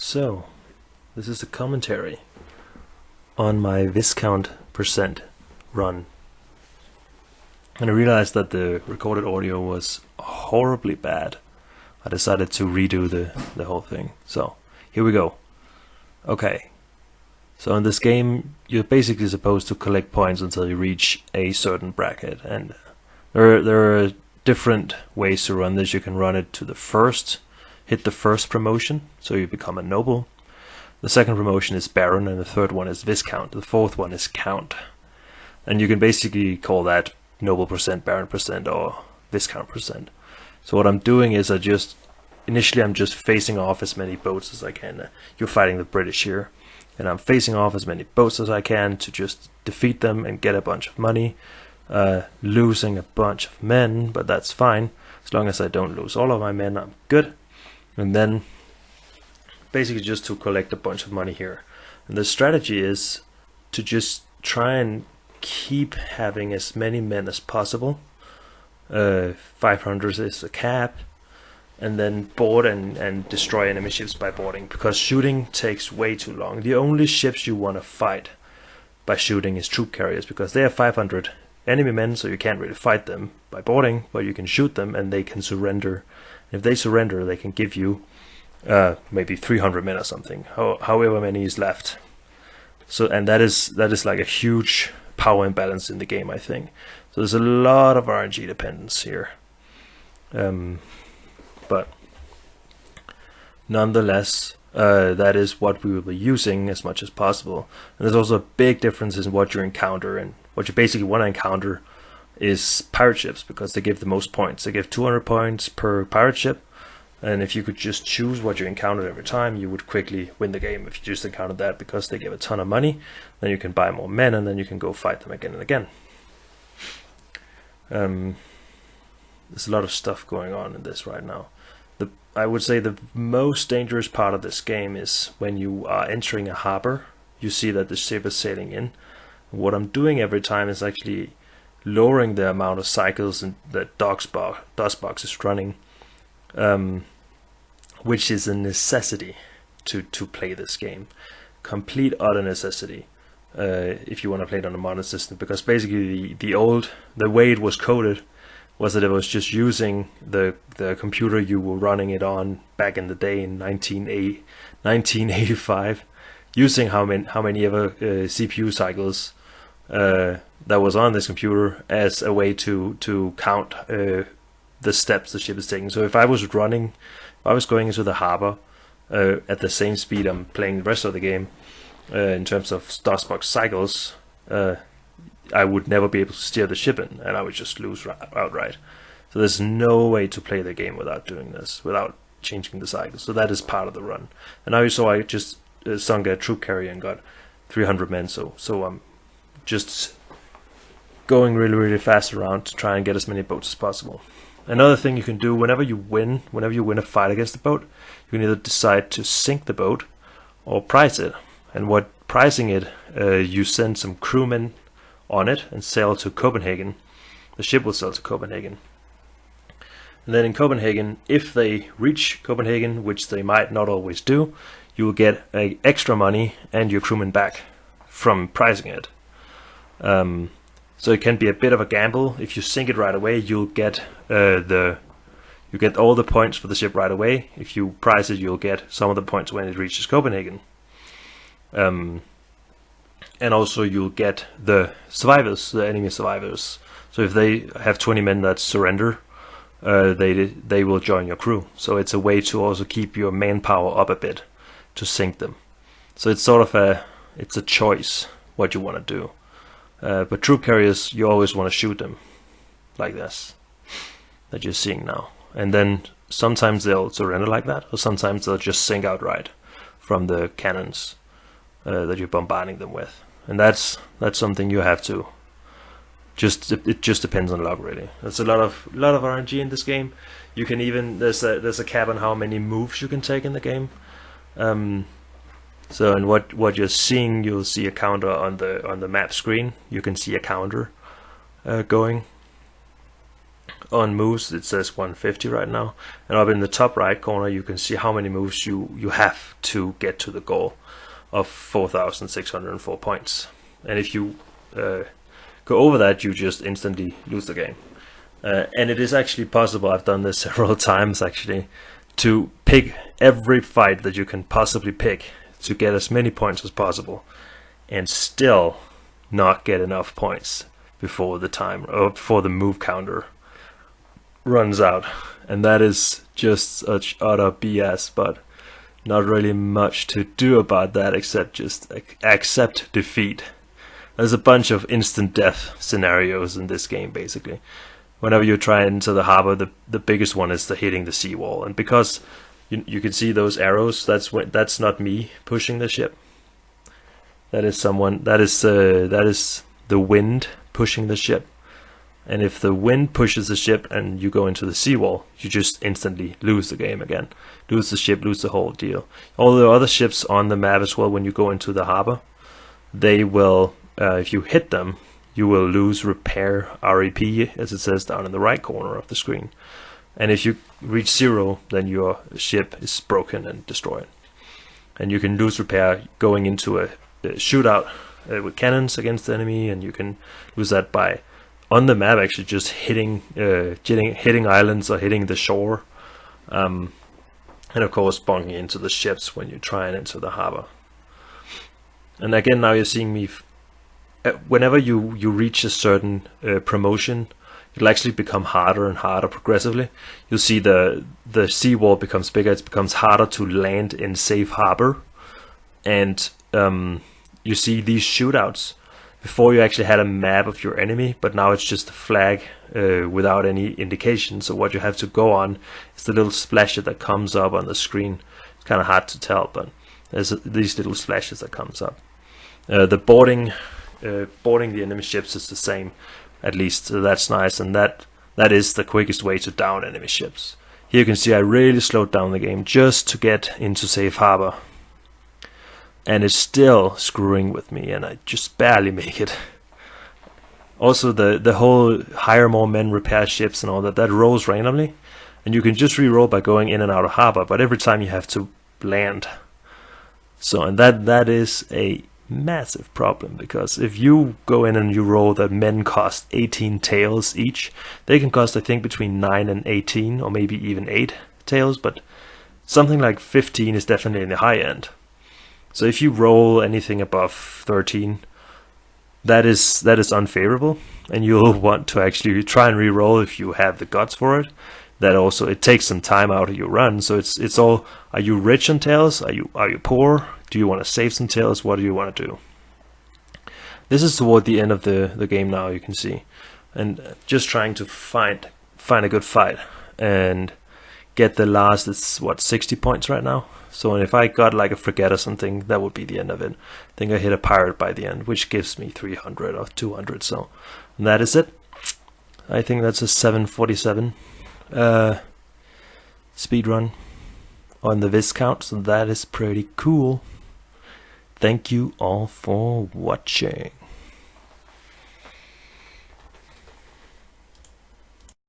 So, this is a commentary on my Viscount percent run. And I realized that the recorded audio was horribly bad. I decided to redo the whole thing. So, here we go. Okay. So in this game, you're basically supposed to collect points until you reach a certain bracket. And there are different ways to run this. You can run it to hit the first promotion, so you become a noble. The second promotion is Baron, and the third one is Viscount. The fourth one is Count. And you can basically call that Noble percent, Baron percent, or Viscount percent. So what I'm doing is initially I'm just facing off as many boats as I can. You're fighting the British here, and I'm facing off as many boats as I can to just defeat them and get a bunch of money. Losing a bunch of men, but that's fine. As long as I don't lose all of my men, I'm good. And then basically just to collect a bunch of money here. And the strategy is to just try and keep having as many men as possible. 500 is a cap. And then board and destroy enemy ships by boarding, because shooting takes way too long. The only ships you want to fight by shooting is troop carriers, because they have 500 enemy men, so you can't really fight them by boarding, but you can shoot them and they can surrender. If they surrender, they can give you maybe 300 men or something, however many is left. So, and that is like a huge power imbalance in the game, I think. So there's a lot of RNG dependence here. But nonetheless, that is what we will be using as much as possible. And there's also a big difference in what you encounter, and what you basically want to encounter is pirate ships, because they give the most points. They give 200 points per pirate ship, and if you could just choose what you encountered every time, you would quickly win the game. If you just encountered that, because they give a ton of money, then you can buy more men, and then you can go fight them again and again. There's a lot of stuff going on in this right now. I would say the most dangerous part of this game is when you are entering a harbor. You see that the ship is sailing in. What I'm doing every time is actually lowering the amount of cycles that DOSBox is running, which is a necessity to play this game. Complete utter necessity if you want to play it on a modern system, because basically the way it was coded was that it was just using the computer you were running it on back in the day in 1985, using how many ever CPU cycles that was on this computer as a way to count the steps the ship is taking. So if I was going into the harbor at the same speed I'm playing the rest of the game, in terms of DOSBox cycles, I would never be able to steer the ship in, and I would just lose outright. So there's no way to play the game without doing this, without changing the cycle. So that is part of the run. And now you saw I just sunk a troop carrier and got 300 men. So I'm just going really, really fast around to try and get as many boats as possible. Another thing you can do whenever you win a fight against the boat, you can either decide to sink the boat or price it. And what pricing it, you send some crewmen on it and sail to Copenhagen. The ship will sail to Copenhagen. And then in Copenhagen, if they reach Copenhagen, which they might not always do, you will get extra money and your crewmen back from pricing it. So it can be a bit of a gamble. If you sink it right away, you'll get all the points for the ship right away. If you price it, you'll get some of the points when it reaches Copenhagen. And also you'll get the survivors, the enemy survivors. So if they have 20 men that surrender, they will join your crew. So it's a way to also keep your manpower up a bit to sink them. So it's sort of a choice what you want to do. But troop carriers, you always want to shoot them like this that you're seeing now. And then sometimes they'll surrender like that, or sometimes they'll just sink outright from the cannons that you're bombarding them with. And that's something you have to it just depends on luck, really. There's a lot of RNG in this game. You can even there's a cap on how many moves you can take in the game. So and what you're seeing, you'll see a counter on the map screen. You can see a counter going. On moves, it says 150 right now, and up in the top right corner you can see how many moves you have to get to the goal of 4,604 points. And if you go over that, you just instantly lose the game. And it is actually possible, I've done this several times actually, to pick every fight that you can possibly pick to get as many points as possible, and still not get enough points before the time, or before the move counter runs out. And that is just such utter BS, but not really much to do about that except just accept defeat. There's a bunch of instant death scenarios in this game basically. Whenever you try into the harbor, the biggest one is the hitting the seawall, and because you can see those arrows, that's not me pushing the ship. That is the wind pushing the ship. And if the wind pushes the ship and you go into the seawall, you just instantly lose the game again. Lose the ship, lose the whole deal. All the other ships on the map as well, when you go into the harbor, they will, if you hit them, you will lose repair REP, as it says down in the right corner of the screen. And if you reach 0, then your ship is broken and destroyed. And you can lose repair going into a shootout with cannons against the enemy, and you can lose that by, on the map, actually just hitting islands or hitting the shore, and of course bonking into the ships when you try and enter the harbor. And again, now you're seeing me. Whenever you reach a certain promotion, it'll actually become harder and harder progressively. You'll see the seawall becomes bigger. It becomes harder to land in safe harbor, and you see these shootouts. Before you actually had a map of your enemy, but now it's just a flag without any indication. So what you have to go on is the little splashes that comes up on the screen. It's kind of hard to tell, but there's these little splashes that comes up. The boarding the enemy ships is the same, at least, so that's nice, and that is the quickest way to down enemy ships. Here you can see I really slowed down the game just to get into safe harbor, and it's still screwing with me, and I just barely make it. Also, the whole hire more men, repair ships and all that rolls randomly, and you can just re-roll by going in and out of harbor, but every time you have to land. So, and that is a massive problem, because if you go in and you roll that men cost 18 tails each, they can cost, I think, between 9 and 18, or maybe even 8 tails, but something like 15 is definitely in the high end. So if you roll anything above 13, that is unfavorable, and you'll want to actually try and re-roll if you have the guts for it. That also, it takes some time out of your run, so it's all, are you rich on tails? Are you poor? Do you want to save some tails? What do you want to do? This is toward the end of the game now, you can see, and just trying to find a good fight and get the last. It's what, 60 points right now. So if I got like a frigate or something, that would be the end of it. I think I hit a pirate by the end, which gives me 300 or 200. So that is it. I think that's a 747 speedrun on the Viscount, so that is pretty cool. Thank you all for watching.